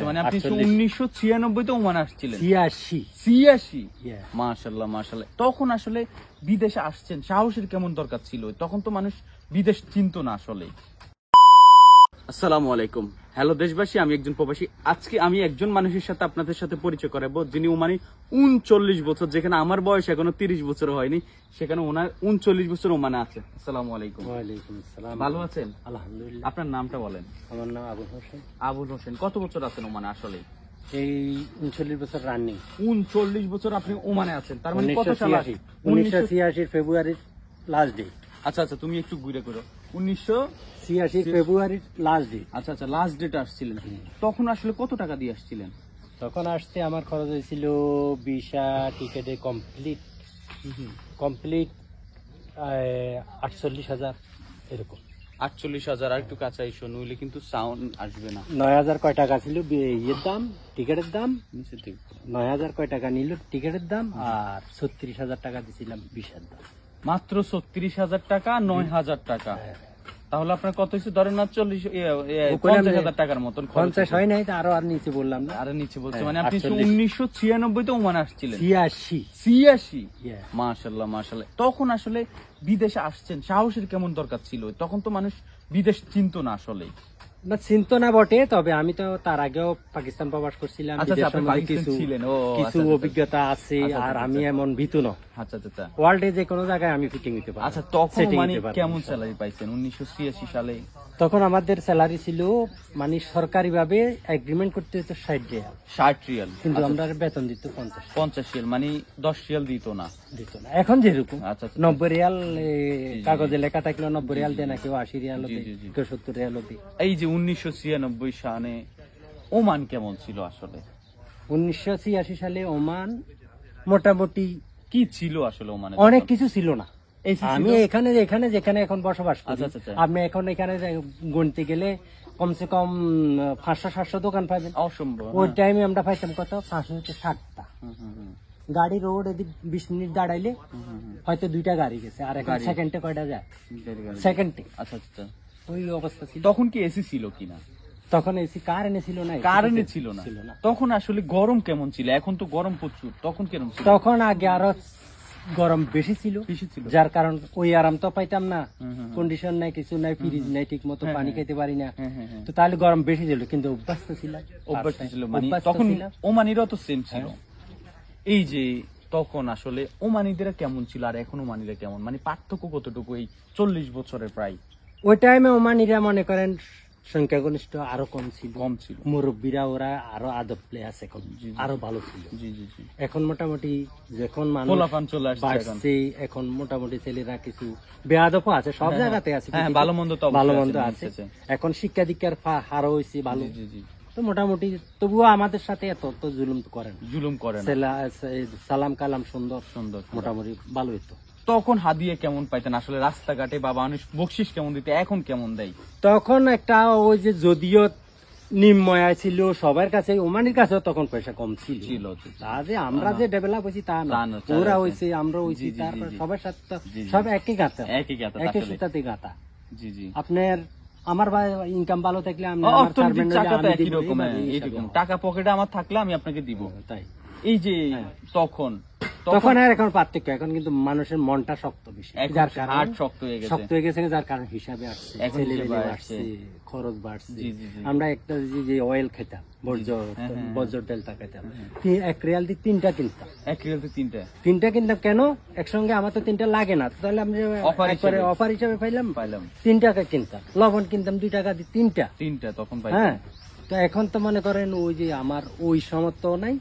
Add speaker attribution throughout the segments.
Speaker 1: মানে আপনি 1996 তে ওমান আসছিলেন?
Speaker 2: 86
Speaker 1: মাশাআল্লাহ মাশাআল্লাহ। তখন আসলে বিদেশে আসছেন, সাহসের কেমন দরকার ছিল? তখন তো মানুষ বিদেশ চিনতো না আসলে। আসসালামু আলাইকুম, হ্যালো দেশবাসী, আমি একজন প্রবাসী। আজকে আমি একজন মানুষের সাথে আপনাদের সাথে পরিচয় করাবো, যিনি ওমানে 39 বছর, যেখানে আমার বয়স এখনো 30 বছর হয়নি, সেখানে ওনার 39 বছর ওমানে আছে। আসসালামু আলাইকুম।
Speaker 2: ওয়ালাইকুম আসসালাম।
Speaker 1: ভালো আছেন?
Speaker 2: আলহামদুলিল্লাহ।
Speaker 1: আপনার নামটা বলেন।
Speaker 2: আমার নাম আবুল হোসেন।
Speaker 1: আবুল হোসেন। কত বছর আছেন ওমানে আসলে?
Speaker 2: এই 39 বছর রানিং।
Speaker 1: 39 বছর আপনি ওমানে আছেন, তার মানে কত সাল?
Speaker 2: 1986 ফেব্রুয়ারির লাস্ট ডে।
Speaker 1: আচ্ছা আচ্ছা, তুমি একটু ঘুরে করো। 1986
Speaker 2: ফেব্রুয়ারির লাস্ট ডে।
Speaker 1: আচ্ছা আচ্ছা, লাস্ট ডেট আসছিলেন। তখন আসলে কত টাকা দিয়ে আসছিলেন?
Speaker 2: তখন আসতে আমার খরচ হয়েছিল ভিসা টিকেটে কমপ্লিট 48,000 এরকম।
Speaker 1: 48,000। আর একটু কাছে এসো, নইলে কিন্তু সাউন্ড আসবে না।
Speaker 2: 9,000 কয় টাকা ছিল ইয়ের দাম, টিকেটের দাম। 9,000 কয় টাকা নিল টিকেটের দাম, আর 36,000 টাকা দিছিলাম ভিসার দাম।
Speaker 1: মাত্র 36,000 টাকা, 9,000 টাকা। তাহলে আপনার কত হয়েছে ধরেন না? 50,000 টাকার মতন।
Speaker 2: 50 হয় নাই, আরো আর নিচে বললাম না,
Speaker 1: আরো নিচে বলছে। মানে আপনি 1996 তে ওমান আসছিলেন?
Speaker 2: 86।
Speaker 1: মাশাআল্লাহ মাশাআল্লাহ। তখন আসলে বিদেশে আসছেন, সাহসের কেমন দরকার ছিল? তখন তো মানুষ বিদেশ চিনতো না আসলে।
Speaker 2: না, চিন্তা না বটে, তবে আমি তো তার আগেও পাকিস্তান প্রবাস করছিলাম। কিছু অভিজ্ঞতা আছে, আর আমি এমন ভীতু না।
Speaker 1: আচ্ছা আচ্ছা,
Speaker 2: ওয়ার্ল্ডে যে কোনো জায়গায় আমি ফিটিং দিতে পারি।
Speaker 1: আচ্ছা, তখন মানে কেমন স্যালারি পাইছেন 1986 সালে?
Speaker 2: তখন আমাদের স্যালারি ছিল, মানে সরকারি ভাবে এগ্রিমেন্ট করতে হতো 60 রিয়াল।
Speaker 1: 60 রিয়াল,
Speaker 2: কিন্তু আমরা বেতন দিত
Speaker 1: 50 রিয়াল, মানে 10 রিয়াল দিত না।
Speaker 2: এখন যেরকম
Speaker 1: আচ্ছা
Speaker 2: 90 রিয়াল কাগজে লেখা থাকলে 90 রিয়াল দেয় না, কেউ 80 রিয়াল দেয়, কেউ 70 রিয়াল দেয়।
Speaker 1: এই যে 1996 সালে ওমান কেমন ছিল আসলে?
Speaker 2: 1986 সালে ওমান মোটামুটি
Speaker 1: কি ছিল আসলে ওমানে?
Speaker 2: অনেক কিছু ছিল না। আমি এখানে যেখানে এখন বসবাস করি, আপনি এখন এখানে গণতে গেলে কমসে কম 500-700 দোকান পাবেন।
Speaker 1: অসম্ভব।
Speaker 2: ওই টাইমে আমরা পাইতাম কত? 500-60টা গাড়ি। রোড এদিক 20 মিনিট দাঁড়াইলে হয়তো 2টা গাড়ি গেছে, আর এখন সেকেন্ডে কয়টা যায়? সেকেন্ডে।
Speaker 1: আচ্ছা আচ্ছা,
Speaker 2: ওই অবস্থা ছিল।
Speaker 1: তখন কি এসি ছিল কিনা?
Speaker 2: তখন এসি কারেন্ট ছিল না।
Speaker 1: কারেন্ট ছিল না। তখন আসলে গরম কেমন ছিল? এখন তো গরম প্রচুর, তখন কেমন ছিল?
Speaker 2: তখন আগে আরো গরম বেশি ছিল, যার কারণ ওই আরাম তো পাইতাম না। কন্ডিশন নাই, কিছু নাই, ফ্রিজ নাই, ঠিক মতো পানি খেতে পারি না, তো তাহলে গরম বেশি ছিল। কিন্তু অভ্যাস ছিল,
Speaker 1: মানে তখন ওমানিরাও তো সেম ছিল। এই যে তখন আসলে ওমানিদের কেমন ছিল আর এখন ওমানিরা কেমন, মানে পার্থক্য কতটুকু এই 40 বছরের প্রায়?
Speaker 2: ওই টাইমে ওমানিরা মনে করেন সংখ্যাগরিষ্ঠ আরো কম ছিল। মুরব্বীরা ওরা আরো আদব প্লে আছে, আরো ভালো ছিল। এখন মোটামুটি যখন মানুষ বাড়ছে, এখন মোটামুটি ছেলেরা কিছু বেয়াদব আছে, সব জায়গাতে আছে, ভালো মন্দ আছে। এখন শিক্ষা দীক্ষার হারও হয়েছে ভালো, তো মোটামুটি তবুও আমাদের সাথে এত তো জুলুম করেন। সালাম কালাম সুন্দর মোটামুটি ভালো হইতো।
Speaker 1: তখন হাদিয়া কেমন পাইতেন আসলে রাস্তাঘাটে, বা মানুষ বকশিস কেমন দিতে? এখন কেমন দেয়?
Speaker 2: তখন একটা ওই যে যদিও নিম্নয়া ছিল সবার কাছে, ওমানির কাছে তখন পয়সা কম ছিল। তা যে আমরা যে ডেভেলপ হয়েছি তা না, ওরা হয়েছে, আমরা হয়েছি, তারপর সবার সাথে সব একই গাঁথা, একই সুতাতে গাঁথা। আপনার আমার ইনকাম ভালো থাকলে
Speaker 1: টাকা পকেটে আমার থাকলে আমি আপনাকে দিব, তাই। এই যে তখন
Speaker 2: আর এখন পার্থক্য, এখন কিন্তু মানুষের মনটা শক্ত বেশি, যার কারণে শক্ত হয়ে গেছে, যার কারণে হিসাবে আসছে, খরচ বাড়ছে। আমরা একটা যে অয়েল খেতাম, বর্জ্য তেলটা খেতাম, 1 রিয়াল দিয়ে 3টা কিনতাম।
Speaker 1: 1 রিয়াল দিয়ে
Speaker 2: 3টা কিনতাম। কেন? একসঙ্গে আমার তো 3টা লাগে না, তাহলে আমরা অফার হিসাবে পাইলাম 3 টাকা কিনতাম। লবণ কিনতাম 2 টাকা দিয়ে 3টা তখন। হ্যাঁ, তো এখন তো মনে করেন ওই যে আমার ওই সামর্থ্য নাই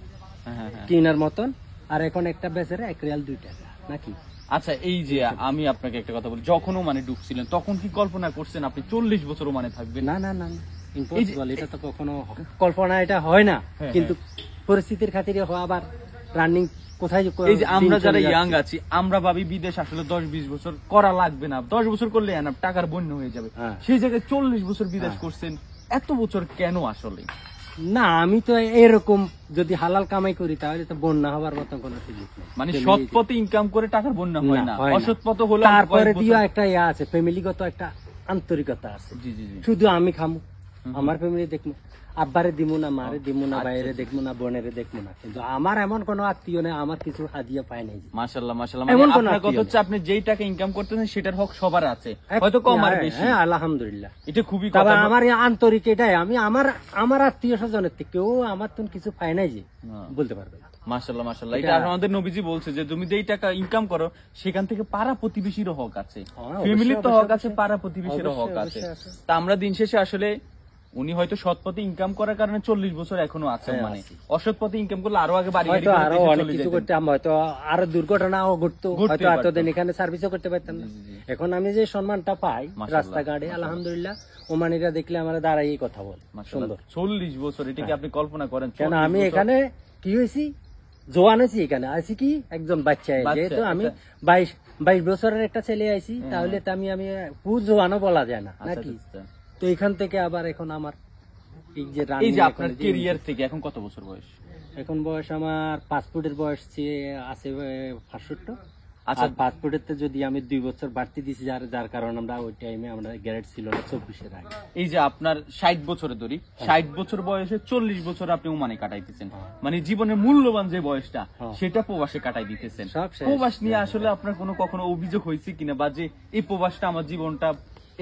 Speaker 2: কিনার মতন, আর এখন একটা বেচারে 1 রিয়াল 2 টাকা নাকি।
Speaker 1: আচ্ছা, এই যে আমি আপনাকে একটা কথা বলি, যখনও মানে ঢুকছিলেন তখন কি কল্পনা করছেন আপনি 40 বছরও মানে থাকবেন?
Speaker 2: না, ইম্পসিবল, এটা তো কখনো কল্পনা এটা হয় না, কিন্তু পরিস্থিতির খাতিরে হয়। আবার রানিং কোথায়,
Speaker 1: এই যে আমরা যারা ইয়াং আছি, আমরা ভাবি বিদেশ আসলে 10-20 বছর করা লাগবে না, 10 বছর করলে টাকার বন্যা হয়ে যাবে। সেই জায়গায় 40 বছর বিদেশ করছেন, এত বছর কেন আসলে?
Speaker 2: না, আমি তো এরকম যদি হালাল কামাই করি তাহলে তো বন্যা হবার মতো কোনো সুযোগ নেই।
Speaker 1: মানে সৎ পথে ইনকাম করে টাকার বন্যা হয় না, অসৎ পথে হলে
Speaker 2: তারপরে দিয়ে একটা একটা ফ্যামিলিগত একটা আন্তরিকতা আছে। শুধু আমি খামু, আমার ফ্যামিলি দেখবো, আব্বারে দিমু না, মারে দিমু না, বাইরে দেখবো না, বোনেরে দেখবো না, কিন্তু আমার এমন কোনো আত্মীয় নেই আমার কিছু হাদিয়া পায় নাই।
Speaker 1: মাশাআল্লাহ মাশাআল্লাহ, মানে আপনার কথা হচ্ছে আপনি যেই টাকা ইনকাম করতেছেন সেটার হক সবার আছে, হয়তো কম আর বেশি।
Speaker 2: হ্যাঁ আলহামদুলিল্লাহ,
Speaker 1: এটা খুবই
Speaker 2: তবে আমার আন্তরিক এটাই, আমি আমার আত্মীয় স্বজনের থেকে কেউ আমার তো কিছু পায় নাই যে বলতে পারবে।
Speaker 1: মাশাআল্লাহ মাশাআল্লাহ, এটা আমাদের নবীজি বলছে যে তুমি যেই টাকা ইনকাম করো সেখান থেকে পাড়া প্রতিবেশীরও হক আছে, ফ্যামিলির তো হক আছে, পাড়া প্রতিবেশীরও হক আছে। তা আমরা দিন শেষে আসলে উনি হয়তো সৎ পথে ইনকাম করার কারণে 40 বছর এখনো আছেন, মানে অসৎ পথে ইনকাম করলে আরো আগে বাড়ি গাড়ি করে
Speaker 2: আরো অনেক কিছু করতে, হয়তো আরো দুর্ঘটনাও ঘটতো, হয়তো এতদিন এখানে সার্ভিসও করতে পারতাম না। এখন আমি যে সম্মানটা পাই রাস্তাঘাটে আলহামদুলিল্লাহ, ওমানিরা দেখলে আমার দাঁড়াই কথা বলে সুন্দর।
Speaker 1: 40 বছর, এটা কি আপনি কল্পনা করেন?
Speaker 2: কেন আমি এখানে কি হয়েছি, জোয়ান আছি, এখানে আছি কি একজন বাচ্চা, যেহেতু আমি 22 বছরের একটা ছেলে আইছি, তাহলে তো আমি পুরো জোয়ানও বলা যায় না নাকি? তো এখান থেকে আবার এখন আমার এই যে
Speaker 1: আপনার ক্যারিয়ার থেকে এখন কত বছর বয়স?
Speaker 2: এখন বয়স আমার পাসপোর্টের বয়স আছে 65। আচ্ছা, পাসপোর্টের যদি আমি 2 বছর বাড়তি দিছি, যার কারণে আমরা ওই টাইমে আমরা গ্রেড ছিল না 24-এর আগে।
Speaker 1: এই যে আপনার 60 বছরে ধরি, 60 বছর বয়সে 40 বছর আপনি ওমানে কাটাইতেছেন, মানে জীবনের মূল্যবান যে বয়সটা সেটা প্রবাসে কাটাই দিতেছেন। প্রবাস নিয়ে আসলে আপনার কোনো কখনো অভিযোগ হয়েছে কিনা, বা যে এই প্রবাসটা আমার জীবনটা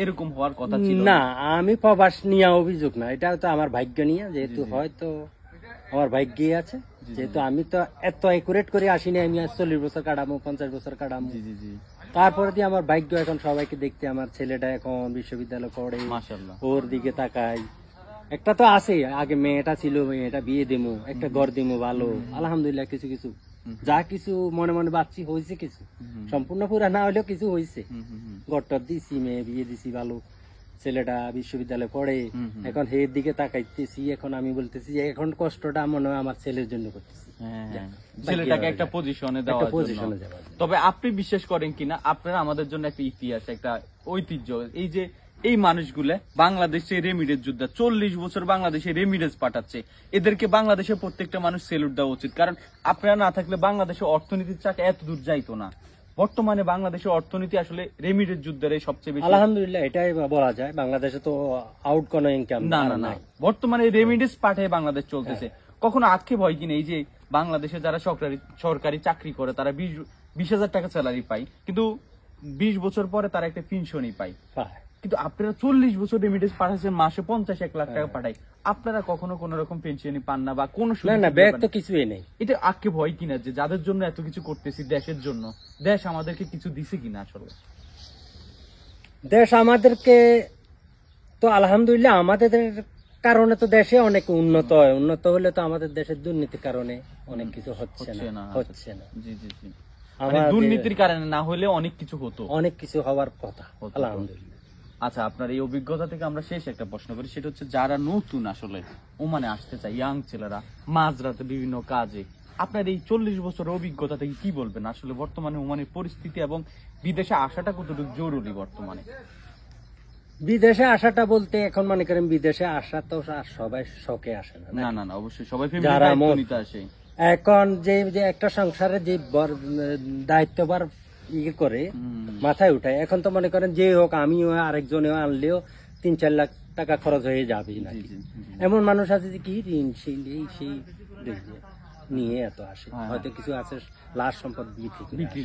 Speaker 1: এরকম হওয়ার কথা ছিল
Speaker 2: না? আমি প্রবাস নিয়ে অভিযোগ না, এটা তো আমার ভাগ্য নিয়ে, যেহেতু হয়তো আমার ভাগ্যই আছে, যেহেতু আমি তো এত একুরেট করে আসিনি, আমি 40 বছর কাটাবো, 50 বছর কাটাবো, তারপরে দিয়ে আমার ভাগ্য এখন সবাইকে দেখতে, আমার ছেলেটা এখন বিশ্ববিদ্যালয় পড়ে, ওর দিকে তাকাই। একটা তো আছে, আগে মেয়েটা ছিল, মেয়েটা বিয়ে দিমু, একটা ঘর দিমু ভালো, আলহামদুলিল্লাহ কিছু কিছু যা কিছু মনে মনে বাচ্চি হয়েছে, কিছু সম্পূর্ণ পুরা না হলেও কিছু হয়েছে, ঘরটার দিছি, মেয়ে বিয়ে দিছি ভালো, ছেলেটা বিশ্ববিদ্যালয়ে পড়ে, এখন এর দিকে তাকাইতেছি, এখন আমি বলতেছি যে এখন কষ্টটা মনে হয় আমার ছেলের জন্য করতেছি,
Speaker 1: ছেলেটাকে একটা পজিশনে দেওয়া। তবে আপনি বিশ্বাস করেন কিনা, আপনারা আমাদের জন্য একটা ইতিহাস, একটা ঐতিহ্য। এই যে এই মানুষগুলো বাংলাদেশে রেমিডেন্স যোদ্ধা, 40 বছর বাংলাদেশে রেমিডেন্স পাঠাচ্ছে, এদেরকে বাংলাদেশের প্রত্যেকটা মানুষ সেলুট দেওয়া উচিত, কারণ আপনারা না থাকলে বাংলাদেশের অর্থনীতির চাকা এত দূর যাইতো না। বর্তমানে বাংলাদেশের অর্থনীতি আসলে রেমিডেন্স যুদ্ধের সবচেয়ে বেশি,
Speaker 2: আলহামদুলিল্লাহ এটাই বলা যায়, বাংলাদেশে তো আউট কোনো ইনকাম
Speaker 1: না না না, বর্তমানে রেমিডেন্স পাঠায় বাংলাদেশ চলতেছে। কখনো আক্ষেপ হয় কিনা, এই যে বাংলাদেশে যারা সরকারি চাকরি করে তারা 20,000 টাকা স্যালারি পায়, কিন্তু 20 বছর পরে তারা একটা পেনশনই পায়, কিন্তু আপনারা 40 বছর রেমিডেন্স পাঠাচ্ছেন, মাসে 50-1 লাখ টাকা পাঠায়, আপনারা কখনো কোন রকম পেনশনই পান না, বা কোনো
Speaker 2: কিছুই নেই।
Speaker 1: এটা আক্ষেপ হয় কিনা যে যাদের জন্য এত কিছু করতেছি দেশের জন্য, দেশ আমাদেরকে কিছু দিছে কিনা? আসলে
Speaker 2: দেশ আমাদেরকে তো আলহামদুলিল্লাহ, আমাদের কারণে তো দেশে অনেক উন্নত হয়, উন্নত হলে তো আমাদের দেশের দুর্নীতির কারণে অনেক কিছু হচ্ছে না।
Speaker 1: জি জি জি, মানে দুর্নীতির কারণে না হলে অনেক কিছু হতো,
Speaker 2: অনেক কিছু হওয়ার কথা আলহামদুলিল্লাহ।
Speaker 1: আচ্ছা, আপনার এই অভিজ্ঞতা থেকে আমরা শেষ একটা প্রশ্ন করি, সেটা হচ্ছে যারা নতুন আসলে ওমানে আসতে চায়, ইয়াং ছেলেরা, মাঝরাতে বিভিন্ন কাজে, আপনার এই 40 বছরের অভিজ্ঞতা থেকে কি বলবেন আসলে বর্তমানে ওমানের পরিস্থিতি এবং বিদেশে আসাটা কতটুকু জরুরি বর্তমানে?
Speaker 2: বিদেশে আসাটা বলতে এখন মনে করেন বিদেশে আসা তো সবাই শখে আসে না,
Speaker 1: না না না, অবশ্যই সবাই ফ্যামিলি নিতে আসে।
Speaker 2: এখন যে একটা সংসারে যে দায়িত্বভার করে মাথায় উঠায়, এখন তো মনে করেন যে হোক, আমিও আরেকজনেও আনলেও 3-4 লাখ টাকা খরচ হয়ে যাবে না। এমন মানুষ আছে যে কি ঋণ সেই নিয়ে এত আসে, হয়তো কিছু আছে লাশ সম্পদ বিক্রি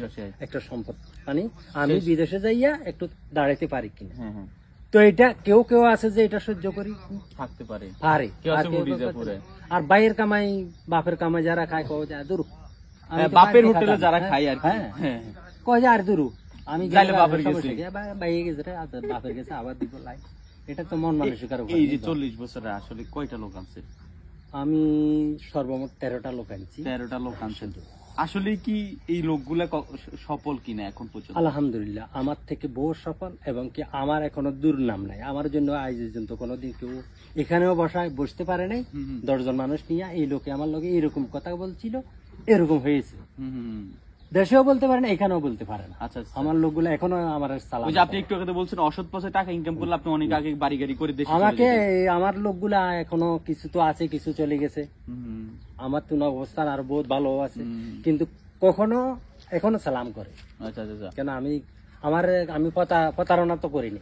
Speaker 2: একটা সম্পদ, মানে আমি বিদেশে যাইয়া একটু দাঁড়াইতে পারি কিনা। তো এটা কেউ কেউ আছে যে এটা সহ্য করি
Speaker 1: থাকতে পারে,
Speaker 2: আর বাইরের কামাই বাপের কামাই যারা খায় কয় যায় দূর,
Speaker 1: বাপের হোটেলে যারা খায় আর
Speaker 2: কয় যায় আর দূর, আমি বাপের গেছে আবার দিব লাই, এটা তো মন মানসিকার।
Speaker 1: এই যে 40 বছরে আসলে কয়টা লোক আছে?
Speaker 2: আমি সর্বমোট 13টা লোক আনছি।
Speaker 1: 13টা লোক আনছেন, আসলে কি এই লোকগুলা সফল কিনা এখন পর্যন্ত?
Speaker 2: আলহামদুলিল্লাহ আমার থেকে বহু সফল, এবং কি আমার এখনো দুর্নাম নাই, আমার জন্য আজ পর্যন্ত কোনোদিন কেউ এখানেও বসতে পারে নাই। 10 জন মানুষ নিয়ে এই লোকে আমার লোকে এরকম কথা বলছিল, এরকম হয়েছে, দেশেও বলতে পারে না, এখানেও বলতে পারে না। আচ্ছা, আমার লোকগুলো এখনো আমার সালাম।
Speaker 1: ওই যে আপনি একটু আগে বলছেন অসৎ পথে টাকা ইনকাম করলে আপনি অনেক আগে বাড়ি গাড়ি করে দেশে
Speaker 2: আমাকে, আমার লোকগুলা এখনো কিছু তো আছে, কিছু চলে গেছে, আমার তো অবস্থান আরো বহুত ভালো আছে, কিন্তু কখনো এখনো সালাম করে।
Speaker 1: আচ্ছা আচ্ছা,
Speaker 2: কেন আমি প্রতারণা তো করিনি,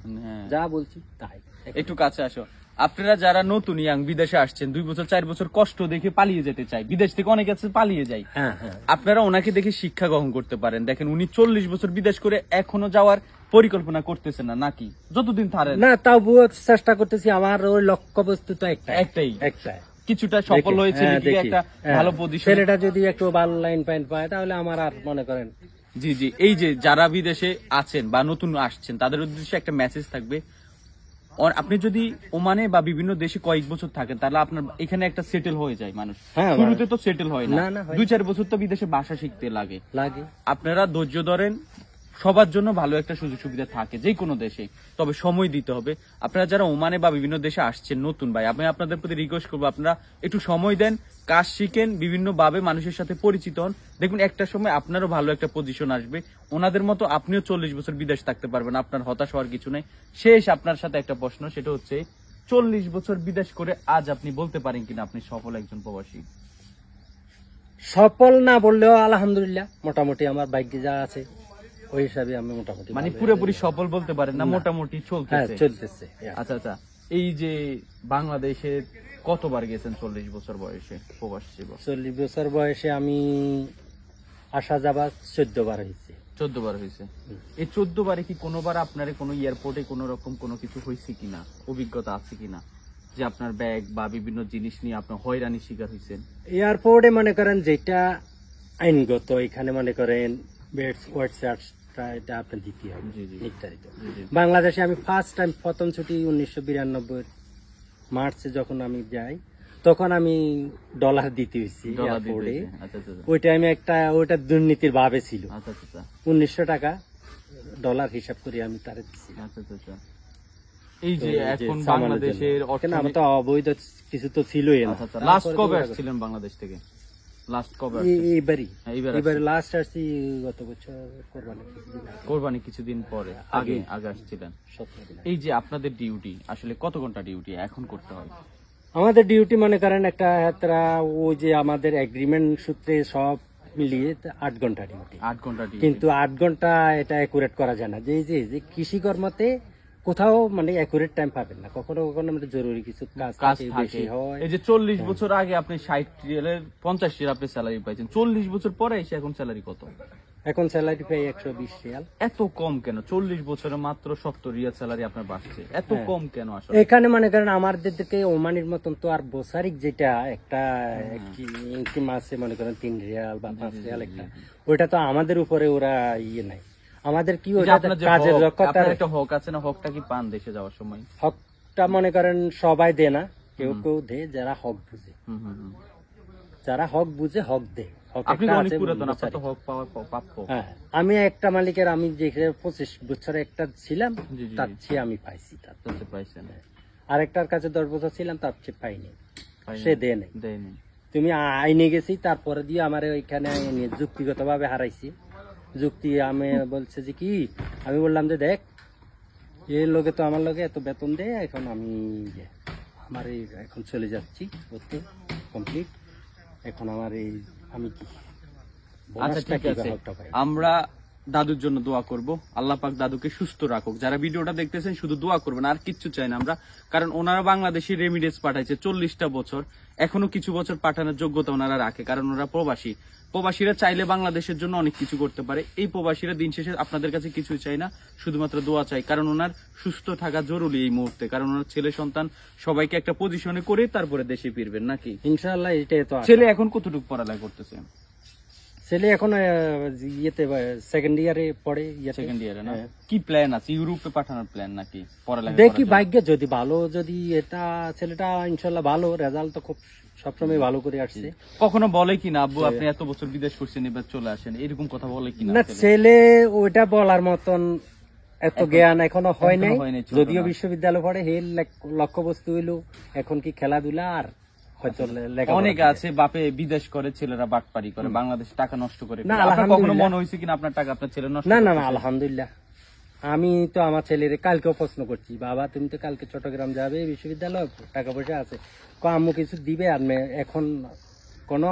Speaker 2: যা বলছি তাই।
Speaker 1: একটু কাছে আসো। আপনারা যারা নতুন ইয়াং বিদেশে আসছেন 2 বছর 4 বছর কষ্ট দেখে পালিয়ে যেতে চাই, বিদেশ থেকে অনেক আছে পালিয়ে যায়, আপনারা ওনাকে দেখে শিক্ষা গ্রহণ করতে পারেন। দেখেন উনি 40 বছর বিদেশ করে এখনো যাওয়ার পরিকল্পনা করতেছেন না, নাকি যতদিন থারেন
Speaker 2: না তাও বহুত চেষ্টা করতেছি। আমার ওই লক্ষ্যবস্তু তো একটাই।
Speaker 1: কিছুটা সফল হয়েছে, একটা ভালো পজিশন।
Speaker 2: ছেলেটা যদি একটু ভালো লাইন পাইন পায় তাহলে আমার আর মনে করেন।
Speaker 1: জি জি, এই যে যারা বিদেশে আছেন বা নতুন আসছেন তাদের উদ্দেশ্যে একটা মেসেজ থাকবে, আপনি যদি ওমানে বা বিভিন্ন দেশে কয়েক বছর থাকেন তাহলে আপনার এখানে একটা সেটেল হয়ে যায় মানুষ। শুরুতে তো সেটেল হয় না, 2-4 বছর তো বিদেশে ভাষা শিখতে লাগে। আপনারা ধৈর্য ধরেন, সবার জন্য ভালো একটা সুযোগ সুবিধা থাকে যে কোনো দেশে, তবে সময় দিতে হবে। আপনারা যারা ওমানে বা বিভিন্ন দেশে আসছেন নতুন ভাই, আমি আপনাদের প্রতি রিকোয়েস্ট করবো আপনারা একটু সময় দেন, কাজ শিখেন, বিভিন্ন ভাবে মানুষের সাথে পরিচিত হন। দেখুন একটা সময় আপনারও ভালো একটা পজিশন আসবে, ওনাদের মতো আপনিও 40 বছর বিদেশ থাকতে পারবেন, আপনার হতাশ হওয়ার কিছু নেই। শেষ আপনার সাথে একটা প্রশ্ন, সেটা হচ্ছে 40 বছর বিদেশ করে আজ আপনি বলতে পারেন কিনা আপনি সফল একজন প্রবাসী?
Speaker 2: সফল না বললেও আলহামদুলিল্লাহ মোটামুটি আমার ভাগ্যে যা আছে ওই হিসাবে আমি মোটামুটি,
Speaker 1: মানে পুরোপুরি সফল বলতে পারেন না, মোটামুটি চলতেছে। আচ্ছা আচ্ছা, এই যে বাংলাদেশে কতবার গেছেন 40 বছর বয়সে প্রবাস জীবন?
Speaker 2: 40 বছর বয়সে আমি আসা যাবা 14 বার হয়েছে।
Speaker 1: 14 বার হয়েছে। এই 14 বারে কি কোনোবার আপনার কোনো এয়ারপোর্টে কোনো রকম কোনো কিছু হয়েছে কিনা, অভিজ্ঞতা আছে কিনা যে আপনার ব্যাগ বা বিভিন্ন জিনিস নিয়ে আপনার হয়রানির শিকার হয়েছেন?
Speaker 2: এয়ারপোর্টে মনে করেন যেটা আইনগত, এখানে মনে করেন বেডস ওয়াটস এটা আপনার দিতে হবে নির্ধারিত। বাংলাদেশে আমি ফার্স্ট টাইম প্রথম ছুটি 1992 মার্চে যখন আমি যাই তখন আমি ডলার দিতে হয়েছি এয়ারপোর্টে। ওই টাইমে ওইটা দুর্নীতির ভাবে ছিল, 1900 টাকা ডলার হিসাব করে আমি তারে দিচ্ছি।
Speaker 1: এই যে এখন বাংলাদেশের
Speaker 2: আমার তো অবৈধ কিছু তো ছিলই না।
Speaker 1: লাস্ট কবে আসছিলেন বাংলাদেশ থেকে? লাস্ট কবে?
Speaker 2: এবারে লাস্ট আসছি গত বছর
Speaker 1: কোরবানি কিছুদিন পরে, আগে আসছিলেন। এই যে আপনাদের ডিউটি আসলে কত ঘন্টা ডিউটি এখন করতে হয়?
Speaker 2: আমাদের ডিউটি মনে করেন একটা ওই যে আমাদের এগ্রিমেন্ট সূত্রে সব মিলিয়ে 8 ঘন্টা ডিউটি।
Speaker 1: 8 ঘন্টা ডিউটি,
Speaker 2: কিন্তু 8 ঘন্টা এটা একুরেট করা যায় না। যে কৃষি কর্মতে কোথাও মানে একুরেট টাইম পাবেন না, কখনো কখনো জরুরি কিছু কাজ বেশি হয়।
Speaker 1: এই যে 40 বছর আগে আপনি 60 রিয়ালের 50 রিয়াল আপনি স্যালারি পাইছেন, 40 বছর পরে এসে এখন স্যালারি কত?
Speaker 2: এখন স্যালারি পাই 120 রিয়াল।
Speaker 1: এত কম কেন? 40 বছরে মাত্র 70 রিয়াল স্যালারি আপনার বাড়ছে, এত কম কেন আসলে?
Speaker 2: এখানে মনে করেন আমাদের দিকে ওমানির মতন তো আর বছরিক যেটা একটা মাসে মনে করেন 3 রিয়াল বা 5 রিয়াল একটা, ওইটা তো আমাদের উপরে ওরা নাই। আমাদের কি কাজের দক্ষতার
Speaker 1: একটা হক আছে না, হকটা কি পান দেশে যাওয়ার সময়?
Speaker 2: হকটা মনে করেন সবাই দেয় না, কেউ কেউ দেয় যারা হক বুঝে। যারা হক বুঝে হক দেয়। আমি একটা মালিকের আমি যেখানে 25 বছরে একটা ছিলাম তার চেয়ে আমি পাইছি, আরেকটার কাছে 10 বছর ছিলাম তার চেয়ে পাইনি, সে দেয় নাই। তুমি আইনে গেছি তারপরে দিয়ে আমার ওইখানে যুক্তিগত ভাবে হারাইছি। যুক্তি আমি বলছে যে কি, আমি বললাম যে দেখ এর লোকে তো আমার লোকে এত বেতন দেয়, এখন আমি আমার এখন চলে যাচ্ছি কমপ্লিট, এখন আমার এই আমি কি।
Speaker 1: আচ্ছা ঠিক আছে, আমরা দাদুর জন্য দোয়া করব, আল্লাহ পাক দাদুকে সুস্থ রাখুক। যারা ভিডিওটা দেখতেছেন শুধু দোয়া করবেন, আর কিচ্ছু চাই না আমরা, কারণ ওনারা বাংলাদেশি রেমিডেন্স পাঠাইছে 40টা বছর, এখনো কিছু বছর পাঠানোর যোগ্যতা ওনারা রাখে, কারণ ওনারা প্রবাসী। প্রবাসীরা চাইলে বাংলাদেশের জন্য অনেক কিছু করতে পারে। এই প্রবাসীরা দিন শেষে আপনাদের কাছে কিছুই চাই না, শুধুমাত্র দোয়া চাই, কারণ ওনার সুস্থ থাকা জরুরি এই মুহূর্তে, কারণ ওনার ছেলে সন্তান সবাইকে একটা পজিশনে করে তারপরে দেশে ফিরবেন নাকি?
Speaker 2: ইনশাআল্লাহ। এটাই তো।
Speaker 1: ছেলে এখন কতটুকু পড়ালেখা করতেছে?
Speaker 2: ছেলে এখন ইয়েতে সেকেন্ড ইয়ারে পড়ে।
Speaker 1: সেকেন্ড ইয়ারে না? কি প্ল্যান আছে, ইউরোপে পাঠানোর প্ল্যান নাকি পড়ালেখা?
Speaker 2: দেখি ভাগ্যে যদি ভালো, যদি এটা ছেলেটা ইনশাআল্লাহ ভালো রেজাল্ট তো খুব সবসময় ভালো করে আসছে।
Speaker 1: কখনো বলে কিনা আব্বু আপনি এত বছর বিদেশ করছেন এবার চলে আসেন, এরকম কথা বলে কিনা?
Speaker 2: না, ছেলে ওইটা বলার মতন এত জ্ঞান এখনো হয় নাই, যদিও বিশ্ববিদ্যালয় পড়ে। হে লক্ষ্যবস্তু হইলো এখন কি খেলাধুলা আর
Speaker 1: অনেক আছে। বাপে বিদেশ করে, ছেলেরা বাটপারি করে, বাংলাদেশ টাকা নষ্ট করে। কখনো মনে হয়েছে কিনা আপনার টাকা আপনার ছেলে নষ্ট?
Speaker 2: না না না, আলহামদুলিল্লাহ। আমি তো আমার ছেলের কালকেও প্রশ্ন করছি, বাবা তুমি তো কালকে চট্টগ্রাম যাবে বিশ্ববিদ্যালয়, টাকা পয়সা আছে, আম্মু কিছু দিবে? আর এখন কোন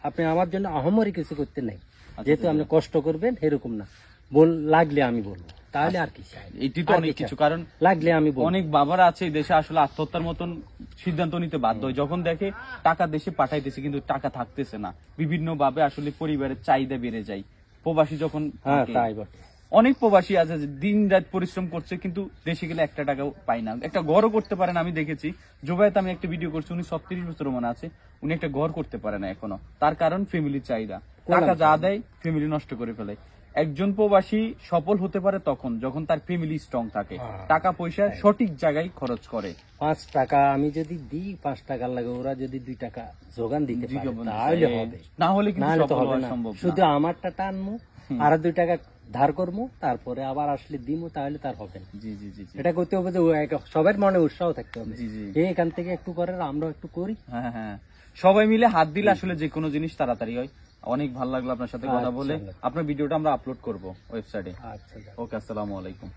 Speaker 2: আপনি আমার জন্য আহমরি কিছু করতে নাই, যেহেতু আপনি কষ্ট করবেন এরকম না। লাগলে আমি বলবো, তাহলে আর কি চাই?
Speaker 1: এটি তো অনেক কিছু, কারণ
Speaker 2: লাগলে আমি বলবো।
Speaker 1: অনেক বাবারা আছে এই দেশে আসলে আত্মহত্যার মতন সিদ্ধান্ত নিতে বাধ্য হয় যখন দেখে টাকা দেশে পাঠাইতেছে কিন্তু টাকা থাকতেছে না, বিভিন্ন ভাবে আসলে পরিবারের চাহিদা বেড়ে যায়। প্রবাসী যখন
Speaker 2: হ্যাঁ
Speaker 1: থাকে,
Speaker 2: তাই বটে।
Speaker 1: অনেক প্রবাসী আছে যে দিন রাত পরিশ্রম করছে কিন্তু দেশে গেলে একটা টাকাও পায় না, একটা ঘরও করতে পারে না। আমি দেখেছি জুবাইতে আমি একটা ভিডিও করছি, উনি 36 বছর মনে আছে, উনি একটা ঘর করতে পারে না এখনো। তার কারণ ফ্যামিলির চাহিদা, টাকা যা দেয় ফ্যামিলি নষ্ট করে ফেলে। একজন প্রবাসী সফল হতে পারে তখন যখন তার ফ্যামিলি স্ট্রং থাকে, টাকা পয়সা সঠিক জায়গায় খরচ করে।
Speaker 2: 5 টাকা আমি যদি দিই, 5 টাকার লাগে ওরা যদি 2 টাকা যোগান দিতে পারে তাহলে হবে,
Speaker 1: না হলে কিন্তু
Speaker 2: নাহলে তো
Speaker 1: সফল
Speaker 2: হবে
Speaker 1: হওয়া
Speaker 2: না।
Speaker 1: সম্ভব না।
Speaker 2: শুধু আমারটা টানমু আর 2 টাকা ধার করবো, তারপরে আবার আসলে দিমু, তাহলে তার হবে না।
Speaker 1: জি জি জি জি।
Speaker 2: এটা করতে হবে যে সবার মনে উৎসাহ থাকতে হবে,
Speaker 1: জি জি।
Speaker 2: এখান থেকে একটু করে আমরাও একটু করি।
Speaker 1: হ্যাঁ হ্যাঁ, সবাই মিলে হাত দিলে আসলে যে কোনো জিনিস তাড়াতাড়ি হয়। অনেক ভালো লাগলো আপনার সাথে কথা বলে। আপনার ভিডিওটা আমরা আপলোড করব ওয়েবসাইটে।
Speaker 2: আচ্ছা।
Speaker 1: ওকে, আসসালামু আলাইকুম।